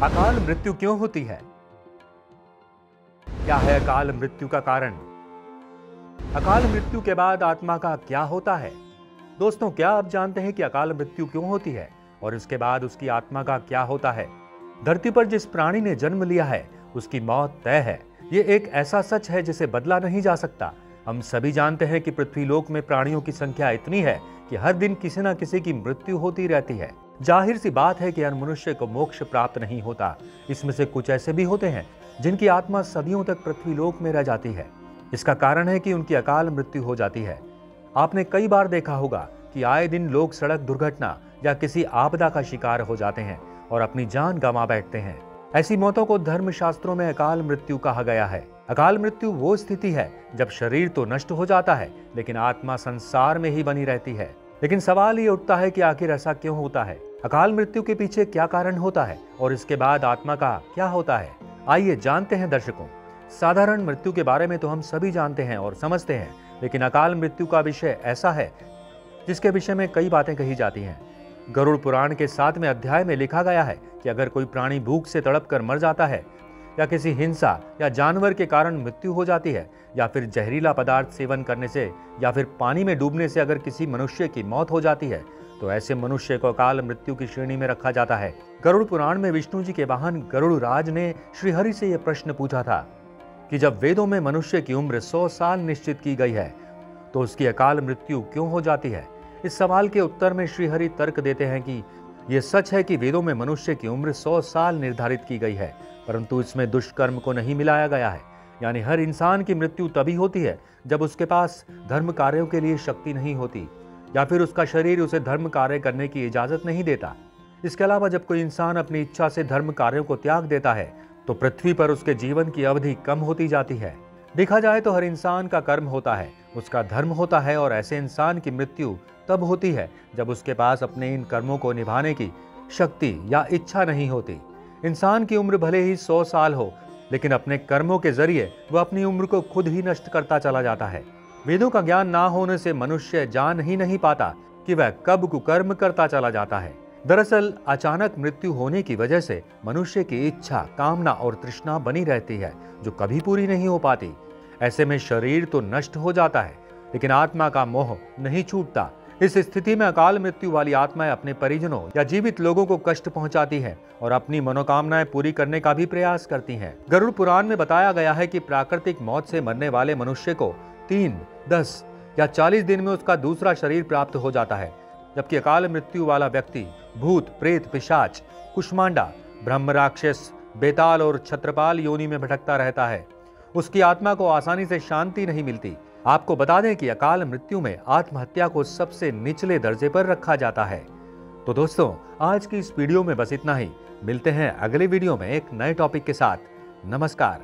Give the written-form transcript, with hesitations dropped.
अकाल मृत्यु क्यों होती है? क्या है अकाल मृत्यु का कारण? अकाल मृत्यु के बाद आत्मा का क्या होता है? दोस्तों, क्या आप जानते हैं कि अकाल मृत्यु क्यों होती है और इसके बाद उसकी आत्मा का क्या होता है? धरती पर जिस प्राणी ने जन्म लिया है उसकी मौत तय है। ये एक ऐसा सच है जिसे बदला नहीं जा सकता। हम सभी जानते हैं कि पृथ्वीलोक में प्राणियों की संख्या इतनी है कि हर दिन किसी न किसी की मृत्यु होती रहती है। जाहिर सी बात है कि हर मनुष्य को मोक्ष प्राप्त नहीं होता। इसमें से कुछ ऐसे भी होते हैं जिनकी आत्मा सदियों तक पृथ्वीलोक में रह जाती है। इसका कारण है कि उनकी अकाल मृत्यु हो जाती है। आपने कई बार देखा होगा कि आए दिन लोग सड़क दुर्घटना या किसी आपदा का शिकार हो जाते हैं और अपनी जान गंवा बैठते हैं। ऐसी मौतों को धर्म शास्त्रों में अकाल मृत्यु कहा गया है। अकाल मृत्यु वो स्थिति है जब शरीर तो नष्ट हो जाता है लेकिन आत्मा संसार में ही बनी रहती है। लेकिन सवाल ये उठता है कि आखिर ऐसा क्यों होता है? अकाल मृत्यु के पीछे क्या कारण होता है और इसके बाद आत्मा का क्या होता है? आइए जानते हैं दर्शकों। साधारण मृत्यु के बारे में तो हम सभी जानते हैं और समझते हैं, लेकिन अकाल मृत्यु का विषय ऐसा है जिसके विषय में कई बातें कही जाती हैं। गरुड़ पुराण के 7वें अध्याय में लिखा गया है कि अगर कोई प्राणी भूख से तड़प कर मर जाता है या किसी हिंसा या जानवर के कारण मृत्यु हो जाती है या फिर जहरीला पदार्थ सेवन करने से या फिर पानी में डूबने से अगर किसी मनुष्य की मौत हो जाती है तो ऐसे मनुष्य को अकाल मृत्यु की श्रेणी में रखा जाता है। गरुड़ पुराण में विष्णु जी के वाहन गरुड़ राज ने श्रीहरि से यह प्रश्न पूछा था कि जब वेदों में मनुष्य की उम्र 100 साल निश्चित की गई है तो उसकी अकाल मृत्यु क्यों हो जाती है? इस सवाल के उत्तर में श्रीहरि तर्क देते हैं कि यह सच है कि वेदों में मनुष्य की उम्र 100 साल निर्धारित की गई है, परंतु इसमें दुष्कर्म को नहीं मिलाया गया है। यानी हर इंसान की मृत्यु तभी होती है जब उसके पास धर्म कार्यों के लिए शक्ति नहीं होती या फिर उसका शरीर उसे धर्म कार्य करने की इजाजत नहीं देता। इसके अलावा जब कोई इंसान अपनी इच्छा से धर्म कार्यों को त्याग देता है तो पृथ्वी पर उसके जीवन की अवधि कम होती जाती है। देखा जाए तो हर इंसान का कर्म होता है, उसका धर्म होता है और ऐसे इंसान की मृत्यु तब होती है जब उसके पास अपने इन कर्मों को निभाने की शक्ति या इच्छा नहीं होती। इंसान की उम्र भले ही 100 साल हो, लेकिन अपने कर्मों के जरिए वह अपनी उम्र को खुद ही नष्ट करता चला जाता है। वेदों का ज्ञान ना होने से मनुष्य जान ही नहीं पाता कि वह कब कुकर्म करता चला जाता है। दरअसल अचानक मृत्यु होने की वजह से मनुष्य की इच्छा, कामना और तृष्णा बनी रहती है जो कभी पूरी नहीं हो पाती। ऐसे में शरीर तो नष्ट हो जाता है लेकिन आत्मा का मोह नहीं छूटता। इस स्थिति में अकाल मृत्यु वाली आत्माएं अपने परिजनों या जीवित लोगों को कष्ट पहुंचाती हैं और अपनी मनोकामनाएं पूरी करने का भी प्रयास करती हैं। गरुड़ पुराण में बताया गया है कि प्राकृतिक मौत से मरने वाले मनुष्य को 3, 10 या 40 दिन में उसका दूसरा शरीर प्राप्त हो जाता है, जबकि अकाल मृत्यु वाला व्यक्ति भूत, प्रेत, पिशाच, कुष्मांडा, ब्रह्म, राक्षस, बेताल और छत्रपाल योनि में भटकता रहता है। उसकी आत्मा को आसानी से शांति नहीं मिलती। आपको बता दें कि अकाल मृत्यु में आत्महत्या को सबसे निचले दर्जे पर रखा जाता है। तो दोस्तों, आज की इस वीडियो में बस इतना ही। मिलते हैं अगले वीडियो में एक नए टॉपिक के साथ। नमस्कार।